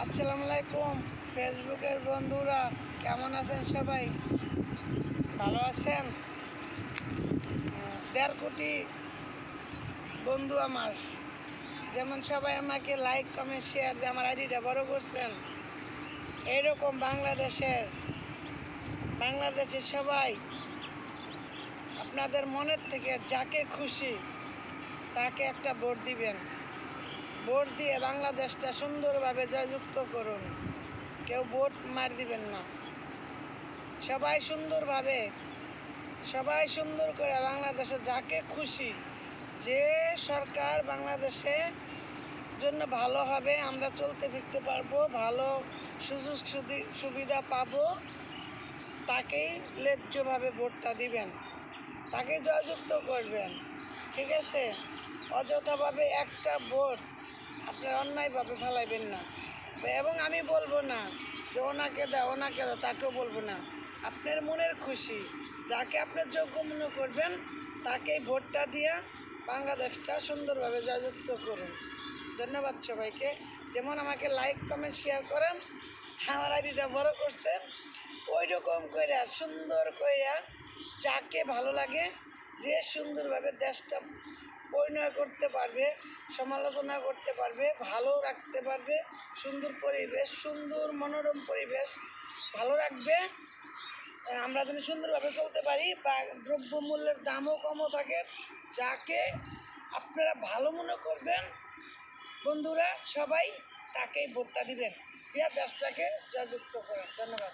আসসালামু আলাইকুম ফেসবুকের বন্ধুরা, কেমন আছেন সবাই? ভালো আছেন? 1.5 কোটি বন্ধু আমার, যেমন সবাই আমাকে লাইক কমেন্ট শেয়ার দিয়ে আমার আইডিটা বড় করছেন, এইরকম বাংলাদেশের সবাই আপনাদের মনের থেকে যাকে খুশি তাকে একটা ভোট দিবেন। ভোট দিয়ে বাংলাদেশটা সুন্দরভাবে জয়যুক্ত করুন। কেউ ভোট মার দিবেন না। সবাই সুন্দর করে বাংলাদেশে যাকে খুশি, যে সরকার বাংলাদেশে জন্য ভালো হবে, আমরা চলতে ফিরতে পারবো, ভালো সুযোগ সুবিধা পাবো, তাকেই ন্যায্যভাবে ভোটটা দিবেন, তাকে জয়যুক্ত করবেন। ঠিক আছে? অযথাভাবে একটা ভোট আপনার অন্যায়ভাবে ফেলাইবেন না। এবং আমি বলবো না যে ওনাকে দাও তাকেও বলবো না। আপনার মনের খুশি, যাকে আপনার যোগ্য মনে করবেন তাকেই ভোটটা দিয়া বাংলাদেশটা সুন্দরভাবে জয়যুক্ত করুন। ধন্যবাদ সবাইকে। যেমন আমাকে লাইক কমেন্ট শেয়ার করেন, আমার আইডিটা বড় করছেন, ওই রকম করে সুন্দর করে যাকে ভালো লাগে, যে সুন্দরভাবে দেশটা পরিণয় করতে পারবে, সমালোচনা করতে পারবে, ভালো রাখতে পারবে, সুন্দর পরিবেশ, সুন্দর মনোরম পরিবেশ ভালো রাখবে, আমরা যেন সুন্দরভাবে চলতে পারি বা দ্রব্যমূল্যের দামও কমও থাকে, যাকে আপনারা ভালো মনে করবেন বন্ধুরা সবাই, তাকেই ভোটটা দিবেন, দিয়া দেশটাকে জয়যুক্ত করেন। ধন্যবাদ।